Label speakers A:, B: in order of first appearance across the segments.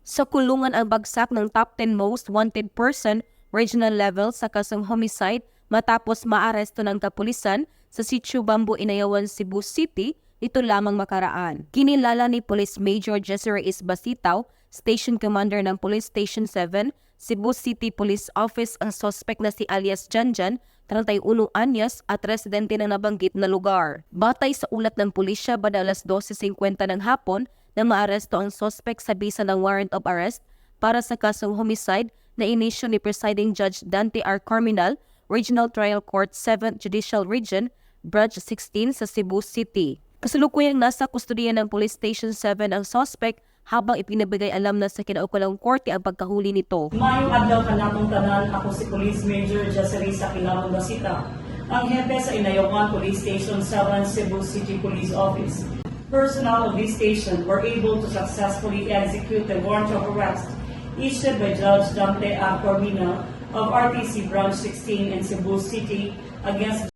A: Sa kulungan ang bagsak ng top 10 most wanted person regional level sa kasong homicide matapos maaresto ng kapulisan sa Sitio Bambu, Inayawan, Cebu City ito lamang makaraan. Kinilala ni Police Major Jessere Isbasitaw, Station Commander ng Police Station 7, Cebu City Police Office ang suspect na si alias Janjan, 31 anyos at residente ng nabanggit na lugar. Batay sa ulat ng pulisya, bada alas 12:50 ng hapon na maaresto ang suspect sa bisa ng warrant of arrest para sa kasong homicide na inisyo ni Presiding Judge Dante R. Carminal, Regional Trial Court 7th Judicial Region, Branch 16 sa Cebu City. Kasalukuyang nasa kustodiya ng Police Station 7 ang suspect habang ipinabigay alam na sa kinaukulang korte ang pagkahuli nito.
B: Mayong adlaw kanatong tanan, ako si Police Major Jessere Sakilamo Basita, ang hepe sa Inayawan Police Station 7 Cebu City Police Office. Personnel of this station were able to successfully execute the warrant of arrest issued by Judge Dante A. Carminal of RTC Branch 16 in Cebu City against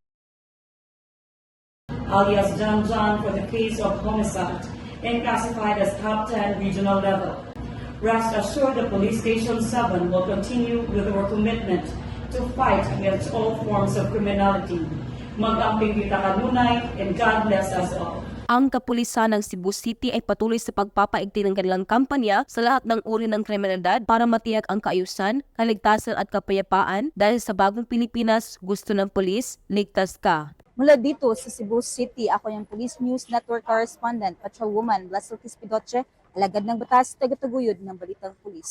B: alias Janjan for the case of homicide and classified as top 10 regional level. Rest assured, the Police Station 7 will continue with our commitment to fight against all forms of criminality. Mag-amping kita kanunay, and God bless us all.
A: Ang kapulisan ng Cebu City ay patuloy sa pagpapaigting ng kanilang kampanya sa lahat ng uri ng kriminalidad para matiyak ang kaayusan, kaligtasan at kapayapaan dahil sa bagong Pilipinas, gusto ng pulis, ligtas ka.
C: Mula dito sa Cebu City, ako yung Police News Network Correspondent, Patrolwoman Blasel Kispidoche, alagad ng batas, tagataguyod ng Balitang Pulis.